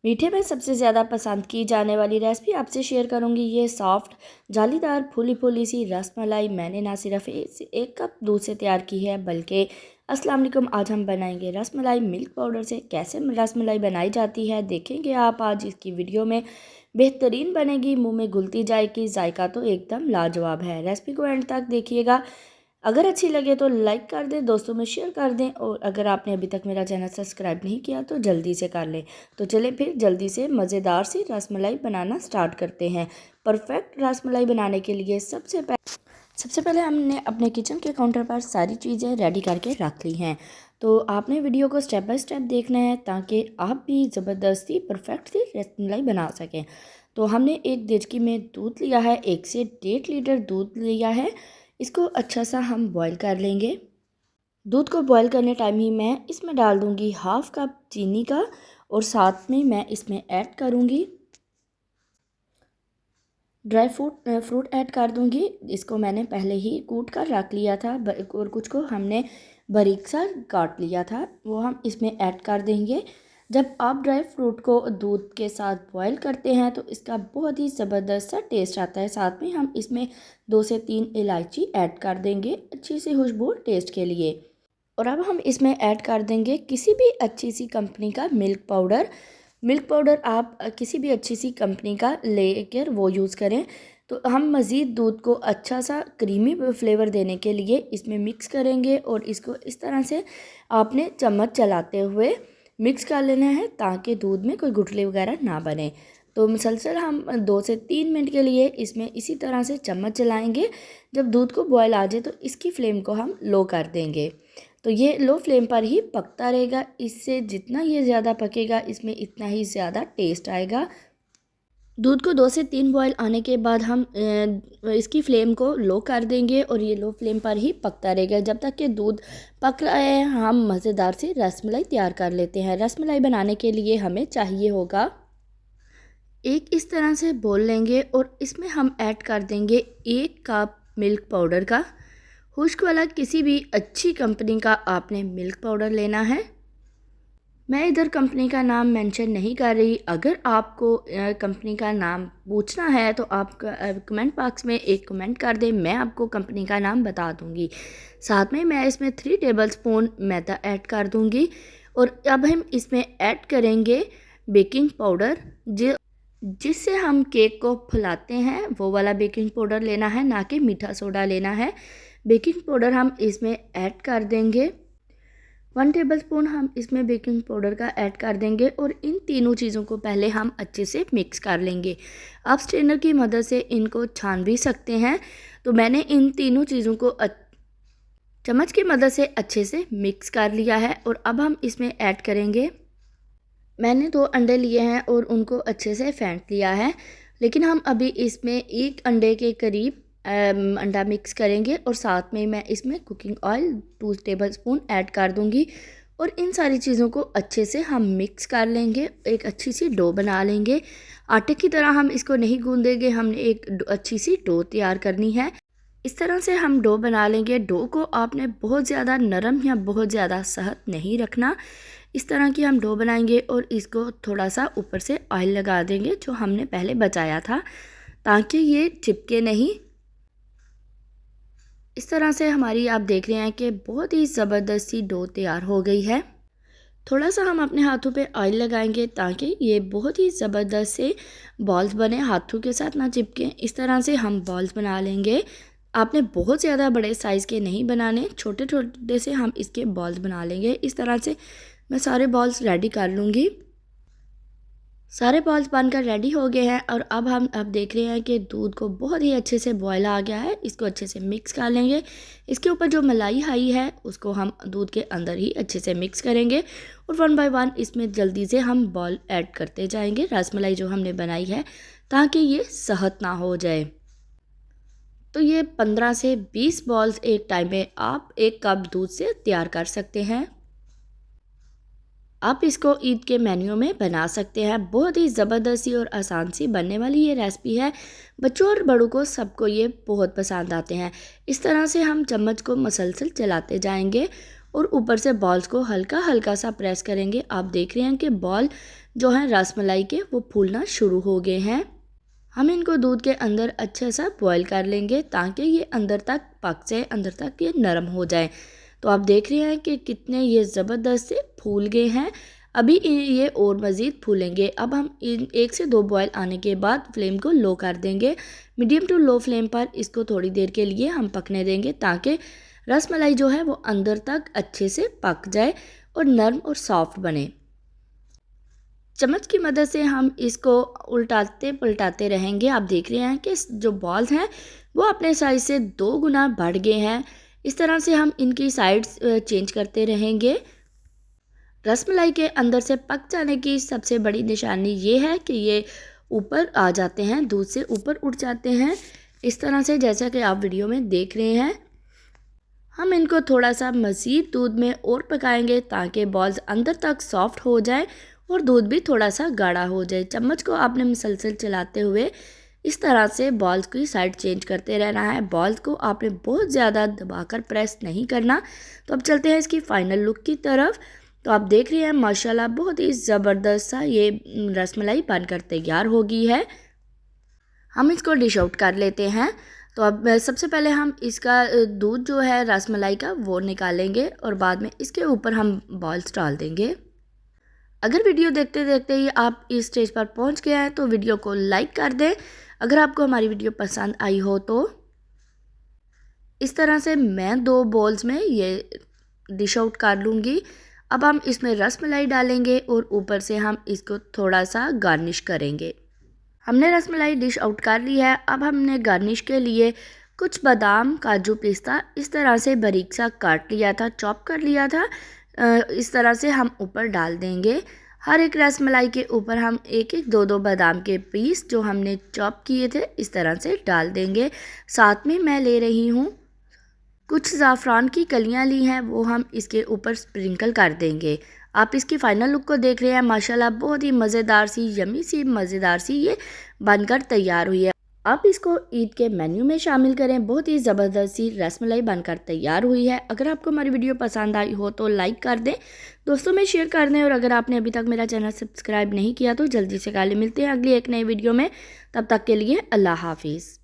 मीठे में सबसे ज़्यादा पसंद की जाने वाली रेसिपी आपसे शेयर करूंगी। ये सॉफ्ट जालीदार फूली फूली सी रसमलाई मैंने ना सिर्फ एक कप दूध से तैयार की है बल्कि अस्सलाम वालेकुम। आज हम बनाएंगे रसमलाई मिल्क पाउडर से। कैसे रसमलाई बनाई जाती है देखेंगे आप आज इसकी वीडियो में। बेहतरीन बनेगी, मुंह में घुलती जाएगी, जायका तो एकदम लाजवाब है। रेसिपी को एंड तक देखिएगा। अगर अच्छी लगे तो लाइक कर दें, दोस्तों में शेयर कर दें, और अगर आपने अभी तक मेरा चैनल सब्सक्राइब नहीं किया तो जल्दी से कर लें। तो चलें फिर जल्दी से मज़ेदार सी रसमलाई बनाना स्टार्ट करते हैं। परफेक्ट रसमलाई बनाने के लिए सबसे पहले हमने अपने किचन के काउंटर पर सारी चीज़ें रेडी करके रख ली हैं। तो आपने वीडियो को स्टेप बाय स्टेप देखना है ताकि आप भी ज़बरदस्ती परफेक्ट सी रसमलाई बना सकें। तो हमने एक देचकी में दूध लिया है, 1 से 1.5 लीटर दूध लिया है। इसको अच्छा सा हम बॉईल कर लेंगे। दूध को बॉईल करने टाइम ही मैं इसमें डाल दूंगी हाफ कप चीनी का, और साथ में मैं इसमें ऐड करूंगी ड्राई फ्रूट ऐड कर दूंगी। इसको मैंने पहले ही कूट कर रख लिया था और कुछ को हमने बारीक सा काट लिया था, वो हम इसमें ऐड कर देंगे। जब आप ड्राई फ्रूट को दूध के साथ बॉईल करते हैं तो इसका बहुत ही ज़बरदस्त सा टेस्ट आता है। साथ में हम इसमें 2 से 3 इलायची ऐड कर देंगे अच्छी सी खुशबू टेस्ट के लिए। और अब हम इसमें ऐड कर देंगे किसी भी अच्छी सी कंपनी का मिल्क पाउडर आप किसी भी अच्छी सी कंपनी का लेकर वो यूज़ करें। तो हम मज़ीद दूध को अच्छा सा क्रीमी फ्लेवर देने के लिए इसमें मिक्स करेंगे, और इसको इस तरह से आपने चम्मच चलाते हुए मिक्स कर लेना है ताकि दूध में कोई गुठली वगैरह ना बने। तो मुसलसल हम 2 से 3 मिनट के लिए इसमें इसी तरह से चम्मच चलाएंगे। जब दूध को बॉयल आ जाए तो इसकी फ्लेम को हम लो कर देंगे। तो ये लो फ्लेम पर ही पकता रहेगा। इससे जितना ये ज़्यादा पकेगा इसमें इतना ही ज़्यादा टेस्ट आएगा। दूध को 2 से 3 बॉयल आने के बाद हम इसकी फ्लेम को लो कर देंगे, और ये लो फ्लेम पर ही पकता रहेगा जब तक कि दूध पक रहा है। हम मज़ेदार सी रसमलाई तैयार कर लेते हैं। रसमलाई बनाने के लिए हमें चाहिए होगा एक इस तरह से बोल लेंगे, और इसमें हम ऐड कर देंगे 1 कप मिल्क पाउडर का। खुश्क वाला किसी भी अच्छी कंपनी का आपने मिल्क पाउडर लेना है। मैं इधर कंपनी का नाम मेंशन नहीं कर रही। अगर आपको कंपनी का नाम पूछना है तो आप कमेंट बॉक्स में एक कमेंट कर दें, मैं आपको कंपनी का नाम बता दूंगी। साथ में मैं इसमें 3 टेबलस्पून मैदा ऐड कर दूंगी, और अब हम इसमें ऐड करेंगे बेकिंग पाउडर। जिससे हम केक को फुलाते हैं वो वाला बेकिंग पाउडर लेना है, ना कि मीठा सोडा लेना है। बेकिंग पाउडर हम इसमें ऐड कर देंगे 1 टेबलस्पून हम इसमें बेकिंग पाउडर का ऐड कर देंगे, और इन तीनों चीज़ों को पहले हम अच्छे से मिक्स कर लेंगे। आप स्ट्रेनर की मदद से इनको छान भी सकते हैं। तो मैंने इन तीनों चीज़ों को चम्मच की मदद से अच्छे से मिक्स कर लिया है। और अब हम इसमें ऐड करेंगे, मैंने 2 अंडे लिए हैं और उनको अच्छे से फेंट लिया है, लेकिन हम अभी इसमें 1 अंडे के करीब अंडा मिक्स करेंगे, और साथ में मैं इसमें कुकिंग ऑयल 2 टेबलस्पून ऐड कर दूंगी। और इन सारी चीज़ों को अच्छे से हम मिक्स कर लेंगे, एक अच्छी सी डो बना लेंगे। आटे की तरह हम इसको नहीं गूंदेंगे, हमने एक अच्छी सी डो तैयार करनी है। इस तरह से हम डो बना लेंगे। डो को आपने बहुत ज़्यादा नरम या बहुत ज़्यादा सख्त नहीं रखना। इस तरह की हम डो बनाएंगे, और इसको थोड़ा सा ऊपर से ऑयल लगा देंगे जो हमने पहले बचाया था, ताकि ये चिपके नहीं। इस तरह से हमारी आप देख रहे हैं कि बहुत ही ज़बरदस्त सी डो तैयार हो गई है। थोड़ा सा हम अपने हाथों पे ऑयल लगाएंगे ताकि ये बहुत ही ज़बरदस्त से बॉल्स बने, हाथों के साथ ना चिपके। इस तरह से हम बॉल्स बना लेंगे। आपने बहुत ज़्यादा बड़े साइज़ के नहीं बनाने, छोटे छोटे से हम इसके बॉल्स बना लेंगे। इस तरह से मैं सारे बॉल्स रेडी कर लूँगी। सारे बॉल्स बनकर रेडी हो गए हैं, और अब हम देख रहे हैं कि दूध को बहुत ही अच्छे से बॉयल आ गया है। इसको अच्छे से मिक्स कर लेंगे। इसके ऊपर जो मलाई आई है उसको हम दूध के अंदर ही अच्छे से मिक्स करेंगे, और 1 बाय 1 इसमें जल्दी से हम बॉल ऐड करते जाएंगे रसमलाई जो हमने बनाई है, ताकि ये सहत ना हो जाए। तो ये 15 से 20 बॉल्स एक टाइम में आप 1 कप दूध से तैयार कर सकते हैं। आप इसको ईद के मेन्यू में बना सकते हैं। बहुत ही ज़बरदस्त सी और आसान सी बनने वाली ये रेसिपी है। बच्चों और बड़ों को सबको ये बहुत पसंद आते हैं। इस तरह से हम चम्मच को मसलसल चलाते जाएंगे, और ऊपर से बॉल्स को हल्का हल्का सा प्रेस करेंगे। आप देख रहे हैं कि बॉल जो हैं रसमलाई के वो फूलना शुरू हो गए हैं। हम इनको दूध के अंदर अच्छे सा बॉईल कर लेंगे ताकि ये अंदर तक पक जाए, अंदर तक ये नरम हो जाए। तो आप देख रहे हैं कि कितने ये ज़बरदस्त से फूल गए हैं। अभी ये और मज़ीद फूलेंगे। अब हम इन 1 से 2 बॉयल आने के बाद फ्लेम को लो कर देंगे। मीडियम टू लो फ्लेम पर इसको थोड़ी देर के लिए हम पकने देंगे ताकि रसमलाई जो है वो अंदर तक अच्छे से पक जाए और नरम और सॉफ्ट बने। चम्मच की मदद से हम इसको उल्टाते पलटाते रहेंगे। आप देख रहे हैं कि जो बॉल्स हैं वो अपने साइज़ से 2 गुना बढ़ गए हैं। इस तरह से हम इनकी साइड्स चेंज करते रहेंगे। रसमलाई के अंदर से पक जाने की सबसे बड़ी निशानी ये है कि ये ऊपर आ जाते हैं, दूध से ऊपर उठ जाते हैं। इस तरह से जैसा कि आप वीडियो में देख रहे हैं। हम इनको थोड़ा सा मज़ीद दूध में और पकाएंगे ताकि बॉल्स अंदर तक सॉफ्ट हो जाए और दूध भी थोड़ा सा गाढ़ा हो जाए। चम्मच को आपने मुसलसल चलाते हुए इस तरह से बॉल्स की साइड चेंज करते रहना है। बॉल्स को आपने बहुत ज़्यादा दबाकर प्रेस नहीं करना। तो अब चलते हैं इसकी फ़ाइनल लुक की तरफ। तो आप देख रहे हैं माशाल्लाह बहुत ही ज़बरदस्त सा ये रसमलाई बनकर तैयार हो गई है। हम इसको डिश आउट कर लेते हैं। तो अब सबसे पहले हम इसका दूध जो है रसमलाई का वो निकालेंगे और बाद में इसके ऊपर हम बॉल्स डाल देंगे। अगर वीडियो देखते देखते ही आप इस स्टेज पर पहुंच गए हैं तो वीडियो को लाइक कर दें। अगर आपको हमारी वीडियो पसंद आई हो तो इस तरह से मैं 2 बॉल्स में ये डिश आउट कर लूँगी। अब हम इसमें रसमलाई डालेंगे और ऊपर से हम इसको थोड़ा सा गार्निश करेंगे। हमने रसमलाई डिश आउट कर ली है। अब हमने गार्निश के लिए कुछ बादाम, काजू, पिस्ता इस तरह से बारीक सा काट लिया था, चॉप कर लिया था। इस तरह से हम ऊपर डाल देंगे। हर एक रसमलाई के ऊपर हम 1-1, 2-2 बादाम के पीस जो हमने चॉप किए थे इस तरह से डाल देंगे। साथ में मैं ले रही हूँ कुछ ज़ाफ़रान की कलियाँ ली हैं, वो हम इसके ऊपर स्प्रिंकल कर देंगे। आप इसकी फ़ाइनल लुक को देख रहे हैं। माशाल्लाह बहुत ही मज़ेदार सी, यमी सी, मज़ेदार सी ये बनकर तैयार हुई है। आप इसको ईद के मेन्यू में शामिल करें। बहुत ही ज़बरदस्त सी रसमलाई बनकर तैयार हुई है। अगर आपको हमारी वीडियो पसंद आई हो तो लाइक कर दें, दोस्तों में शेयर कर दें और अगर आपने अभी तक मेरा चैनल सब्सक्राइब नहीं किया तो जल्दी से कर लें। मिलते हैं अगली एक नई वीडियो में। तब तक के लिए अल्लाह हाफिज़।